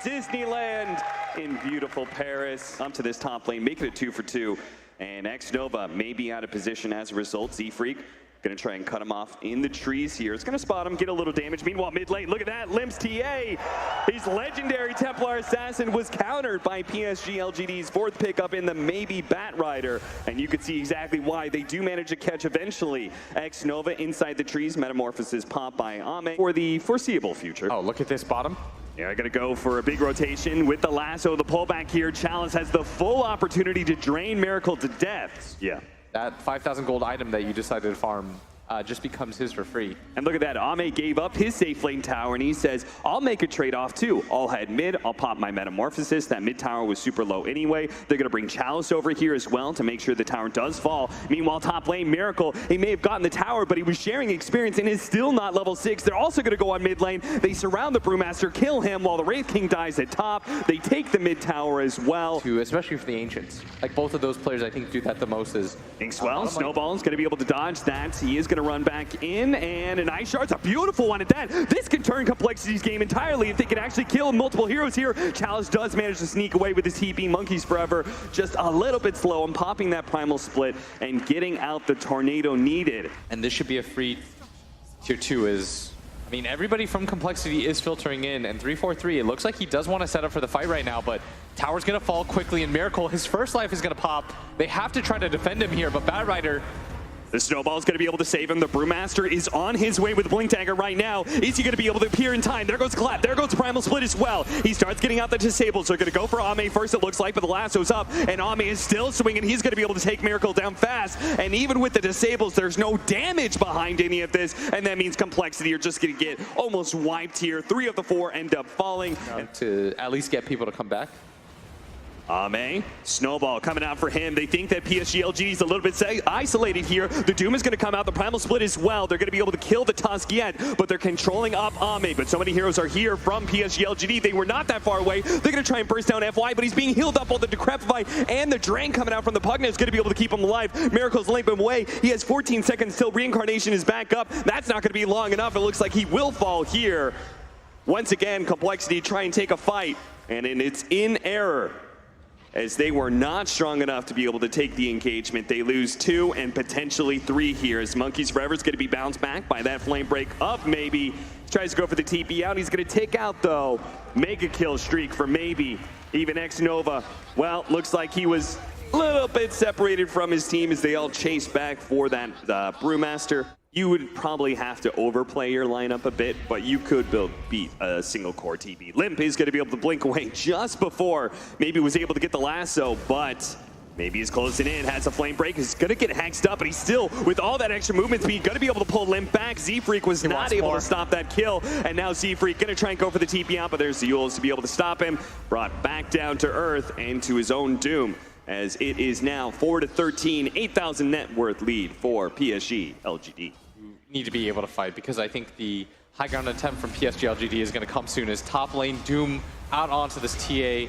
Disneyland in beautiful Paris. Up to this top lane, making it 2 for 2. And X-Nova may be out of position as a result. Z-Freak gonna try and cut him off in the trees here. It's gonna spot him, get a little damage. Meanwhile, mid lane, look at that, Limp's TA. His legendary Templar Assassin was countered by PSG LGD's 4th pickup in the maybe Bat Rider. And you could see exactly why. They do manage to catch eventually. X-Nova inside the trees, Metamorphosis pop by Ame for the foreseeable future. Oh, look at this bottom. Yeah, I gotta go for a big rotation with the lasso, the pullback here. Chalice has the full opportunity to drain Miracle to death. Yeah. That 5,000 gold item that you decided to farm just becomes his for free. And look at that, Ame gave up his safe lane tower and he says, I'll make a trade-off too. I'll head mid, I'll pop my Metamorphosis. That mid tower was super low anyway. They're gonna bring Chalice over here as well to make sure the tower does fall. Meanwhile, top lane, Miracle, he may have gotten the tower, but he was sharing experience and is still not level 6. They're also gonna go on mid lane. They surround the Brewmaster, kill him while the Wraith King dies at top. They take the mid tower as well. Especially for the Ancients. Like both of those players I think do that the most is... Inkswell, Snowball is gonna be able to dodge that. He is gonna run back in, and an Ice Shard's a beautiful one at that. This can turn Complexity's game entirely if they can actually kill multiple heroes here. Chalice does manage to sneak away with his TP. Monkeys Forever just a little bit slow and popping that Primal Split and getting out the tornado needed. And this should be a free tier 2 is... I mean, everybody from Complexity is filtering in, and 343, it looks like he does want to set up for the fight right now, but tower's going to fall quickly, and Miracle, his first life is going to pop. They have to try to defend him here, but Bat Rider... The Snowball is going to be able to save him. The Brewmaster is on his way with Blink Dagger right now. Is he going to be able to appear in time? There goes Clap. There goes Primal Split as well. He starts getting out the disables. They're going to go for Ame first, it looks like, but the lasso's up, and Ame is still swinging. He's going to be able to take Miracle down fast, and even with the disables, there's no damage behind any of this, and that means Complexity are just going to get almost wiped here. 3 of the 4 end up falling. To at least get people to come back. Ame, Snowball coming out for him. They think that PSG LGD is a little bit isolated here. The Doom is going to come out, the Primal Split as well. They're going to be able to kill the Tusk yet, but they're controlling up Ame. But so many heroes are here from PSG LGD. They were not that far away. They're going to try and burst down FY, but he's being healed up. While the Decrepify and the Drain coming out from the Pugna is going to be able to keep him alive. Miracle's limping him away. He has 14 seconds till Reincarnation is back up. That's not going to be long enough. It looks like he will fall here. Once again, Complexity try and take a fight, and it's in error, as they were not strong enough to be able to take the engagement. They lose 2 and potentially 3 here, as Monkeys Forever is going to be bounced back by that flame break up maybe. Tries to go for the TP out. He's going to take out, though, mega kill streak for maybe. Even X-Nova, well, looks like he was a little bit separated from his team as they all chase back for that Brewmaster. You would probably have to overplay your lineup a bit, but you could beat a single core TP. Limp is going to be able to blink away just before maybe was able to get the lasso, but maybe he's closing in, has a flame break, is going to get hexed up, but he's still, with all that extra movement speed, going to be able to pull Limp back. Z-Freak was not able to stop that kill, and now Z-Freak going to try and go for the TP out, but there's the Yules to be able to stop him. Brought back down to earth and to his own doom, as it is now 4-13, 8,000 net worth lead for PSG LGD. Need to be able to fight, because I think the high ground attempt from PSG LGD is going to come soon, as top lane Doom out onto this TA.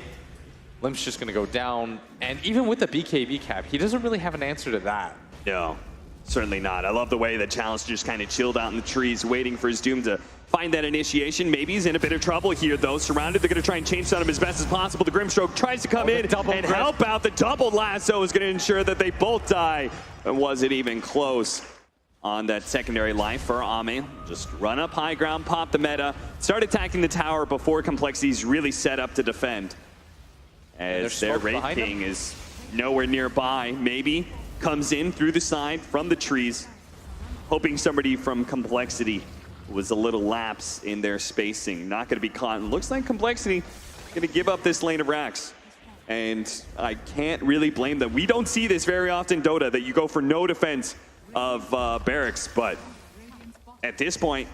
Limp's just going to go down, and even with the BKB cap, he doesn't really have an answer to that. No, certainly not. I love the way that Chalice just kind of chilled out in the trees, waiting for his Doom to find that initiation. Maybe he's in a bit of trouble here, though. Surrounded, they're going to try and change on him as best as possible. The Grimstroke tries to come in and help out. The double lasso is going to ensure that they both die. And was it even close on that secondary life for Ame? Just run up high ground, pop the meta, start attacking the tower before Complexity's really set up to defend. As their Wraith King is nowhere nearby. Maybe comes in through the side from the trees, hoping somebody from Complexity was a little lapse in their spacing. Not going to be caught. It looks like Complexity going to give up this lane of racks. And I can't really blame them. We don't see this very often, Dota, that you go for no defense of barracks, but at this point,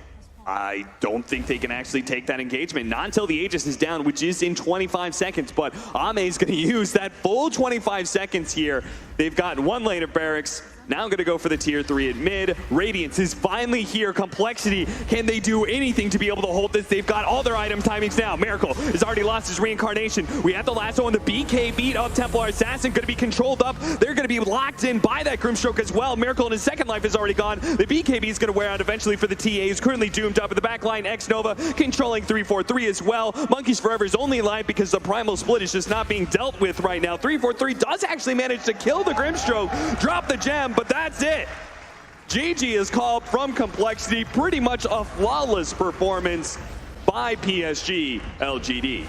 I don't think they can actually take that engagement. Not until the Aegis is down, which is in 25 seconds, but Ame is going to use that full 25 seconds here. They've got one lane of barracks. Now I'm going to go for the tier 3 at mid. Radiance is finally here. Complexity, can they do anything to be able to hold this? They've got all their item timings now. Miracle has already lost his reincarnation. We have the lasso on the BK beat of Templar Assassin. Going to be controlled up. They're going to be locked in by that Grimstroke as well. Miracle in his second life is already gone. The BKB is going to wear out eventually for the TA, who's currently doomed up in the back line. X-Nova controlling 343 as well. Monkeys Forever's only line because the primal split is just not being dealt with right now. 343 does actually manage to kill the Grimstroke, drop the gem, but that's it. GG is called from Complexity. Pretty much a flawless performance by PSG LGD.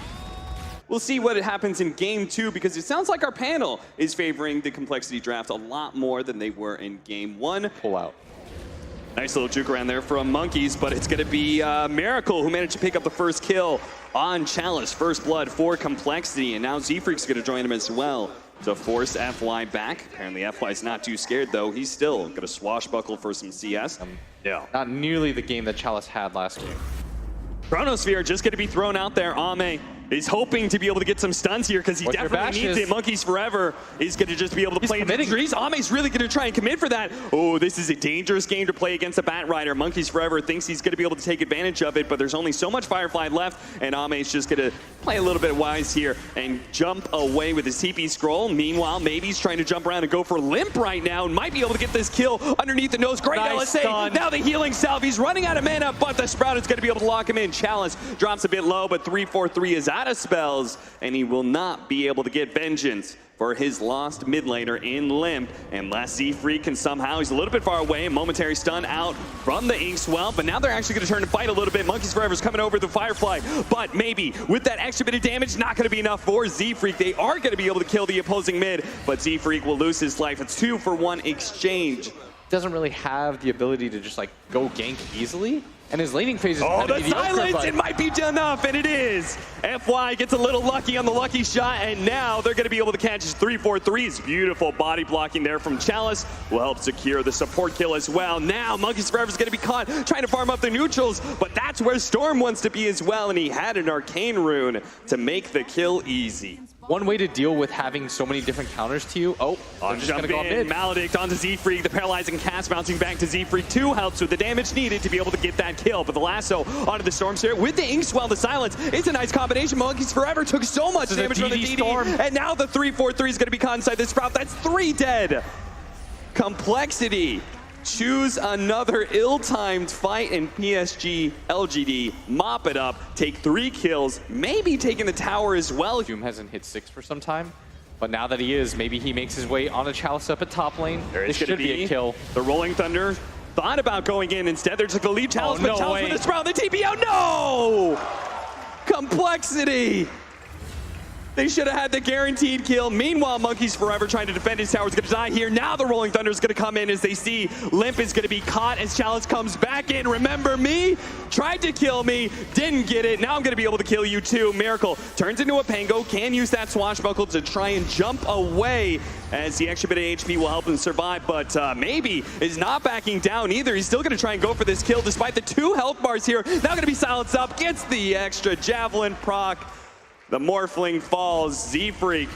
We'll see what happens in game 2 because it sounds like our panel is favoring the Complexity draft a lot more than they were in game 1. Pull out. Nice little juke around there from Monkeys, but it's going to be Miracle who managed to pick up the first kill on Chalice. First blood for Complexity, and now Z-Freak's going to join him as well to force FY back. Apparently FY's not too scared though. He's still going to swashbuckle for some CS. Yeah. Not nearly the game that Chalice had last game. Chronosphere just going to be thrown out there. Ame is hoping to be able to get some stuns here because he definitely needs it. Monkeys Forever is going to just be able to play into the trees. Ame's really going to try and commit for that. Oh, this is a dangerous game to play against a Bat Rider. Monkeys Forever thinks he's going to be able to take advantage of it, but there's only so much Firefly left, and Ame's just going to play a little bit wise here and jump away with his TP scroll. Meanwhile, maybe he's trying to jump around and go for Limp right now and might be able to get this kill underneath the nose. Great nice LSA. Stun. Now the healing salve. He's running out of mana, but the Sprout is going to be able to lock him in. Chalice drops a bit low, but 343 is out of spells, and he will not be able to get vengeance for his lost mid laner in Limp. Unless Z-Freak can somehow, he's a little bit far away, momentary stun out from the Inkswell, but now they're actually going to turn and fight a little bit. Monkeys Forever's coming over the Firefly, but maybe with that extra bit of damage, not going to be enough for Z-Freak. They are going to be able to kill the opposing mid, but Z-Freak will lose his life. It's 2-for-1 exchange. Doesn't really have the ability to just like go gank easily. And his laning phase is oh, the silence! It might be enough, and it is. FY gets a little lucky on the lucky shot, and now they're going to be able to catch his 343's beautiful body blocking there from Chalice. Will help secure the support kill as well. Now, Monkeys Forever is going to be caught trying to farm up the neutrals, but that's where Storm wants to be as well, and he had an Arcane Rune to make the kill easy. One way to deal with having so many different counters to you. Oh, they're just going to go up mid. Maledict onto Z-Freak. The paralyzing cast bouncing back to Z-Freak. 2 helps with the damage needed to be able to get that kill. But the lasso onto the Stormsphere with the Inkswell, the silence. It's a nice combination. Monkeys Forever took so much damage from the DD. Storm. And now the 343 is going to be caught inside this Sprout. That's 3 dead. Complexity. Choose another ill-timed fight, and PSG LGD mop it up, take 3 kills, maybe taking the tower as well. Doom hasn't hit 6 for some time, but now that he is, maybe he makes his way on a Chalice up at top lane. This should be a kill. The Rolling Thunder thought about going in. Instead, they're just going to leave Chalice, but Chalice with a Sprout, the TP out. No! Complexity! They should have had the guaranteed kill. Meanwhile, Monkeys Forever trying to defend his tower is going to die here. Now the Rolling Thunder is going to come in as they see Limp is going to be caught as Chalice comes back in. Remember me? Tried to kill me, didn't get it. Now I'm going to be able to kill you too. Miracle turns into a Pango, can use that swashbuckle to try and jump away as the extra bit of HP will help him survive, but maybe is not backing down either. He's still going to try and go for this kill despite the 2 health bars here. Now going to be silenced up, gets the extra Javelin proc. The Morphling falls. Z-Freak,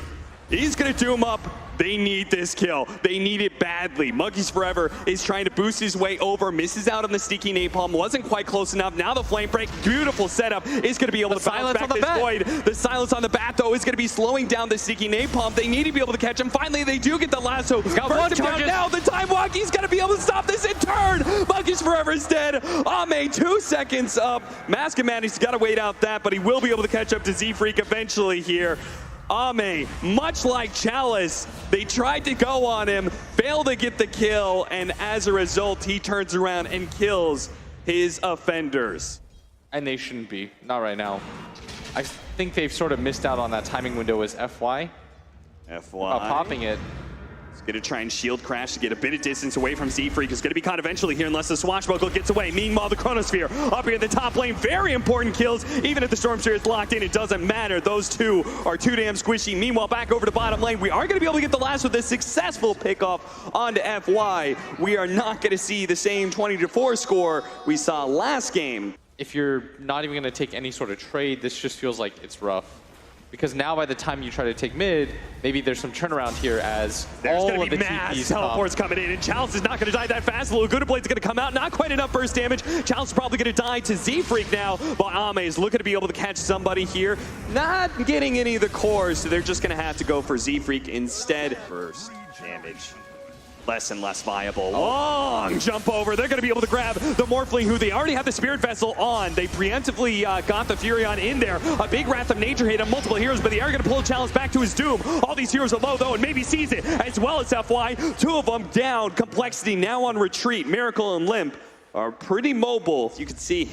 he's going to doom up. They need this kill. They need it badly. Monkeys Forever is trying to boost his way over, misses out on the sneaky napalm, wasn't quite close enough. Now the flame break, beautiful setup, is going to be able to bounce back this void. The silence on the bat, though, is going to be slowing down the sneaky napalm. They need to be able to catch him. Finally, they do get the lasso. He's got 1 charge. Now the time walk, he's going to be able to stop this in turn. Monkeys Forever is dead. Ame 2 seconds up. Maskaman, he's got to wait out that, but he will be able to catch up to Z-Freak eventually here. Ame, much like Chalice, they tried to go on him, failed to get the kill, and as a result, he turns around and kills his offenders. And they shouldn't be, not right now. I think they've sort of missed out on that timing window as FY. Popping it. Going to try and shield crash to get a bit of distance away from Z-Freak. Is going to be caught eventually here unless the swashbuckle gets away. Meanwhile, the Chronosphere up here in the top lane. Very important kills. Even if the Stormsphere is locked in, it doesn't matter. Those 2 are too damn squishy. Meanwhile, back over to bottom lane. We are going to be able to get the last with a successful pickoff onto FY. We are not going to see the same 20-4 score we saw last game. If you're not even going to take any sort of trade, this just feels like it's rough. because now by the time you try to take mid, maybe there's some turnaround here as there's all going of to the be mass TPs teleports coming in, and Chalice is not going to die that fast. Good Blade's going to come out, not quite enough burst damage. Chalice is probably going to die to Z-Freak now, but Ame is looking to be able to catch somebody here. Not getting any of the cores, so they're just going to have to go for Z-Freak instead. Burst damage. Less and less viable. Long jump over. They're going to be able to grab the Morphling, who they already have the Spirit Vessel on. They preemptively got the Furion in there. A big Wrath of Nature hit on multiple heroes, but they are going to pull Chalice back to his doom. All these heroes are low, though, and maybe sees it, as well as FY. Two of them down. Complexity now on retreat. Miracle and Limp are pretty mobile. You can see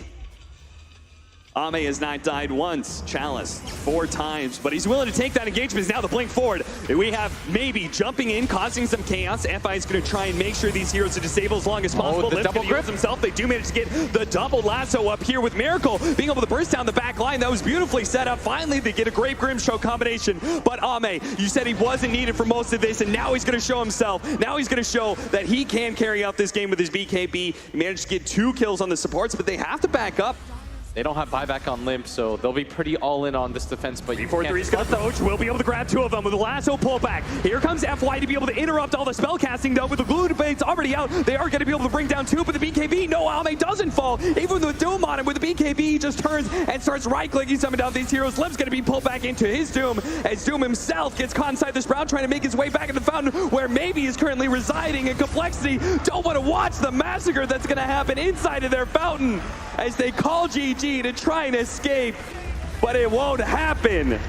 Ame has not died once. Chalice 4 times, but he's willing to take that engagement. Now the blink forward. We have maybe jumping in, causing some chaos. FI is going to try and make sure these heroes are disabled as long as possible. The double grip himself. They do manage to get the double lasso up here with Miracle being able to burst down the back line. That was beautifully set up. Finally, they get a great Grimstroke combination. But Ame, you said he wasn't needed for most of this, and now he's going to show himself. Now he's going to show that he can carry out this game with his BKB. He managed to get 2 kills on the supports, but they have to back up. They don't have buyback on Limp, so they'll be pretty all in on this defense. But 3-4-3 is going to approach. We'll be able to grab 2 of them with a lasso pullback. Here comes FY to be able to interrupt all the spell casting, though, with the glue debate's already out. They are going to be able to bring down 2, but the BKB, no, Ame doesn't fall. Even with Doom on him, with the BKB, he just turns and starts right-clicking some of these heroes. Limp's going to be pulled back into his Doom, as Doom himself gets caught inside the Sprout, trying to make his way back in the fountain, where maybe is currently residing. In Complexity don't want to watch the massacre that's going to happen inside of their fountain, as they call GG to try and escape, but it won't happen.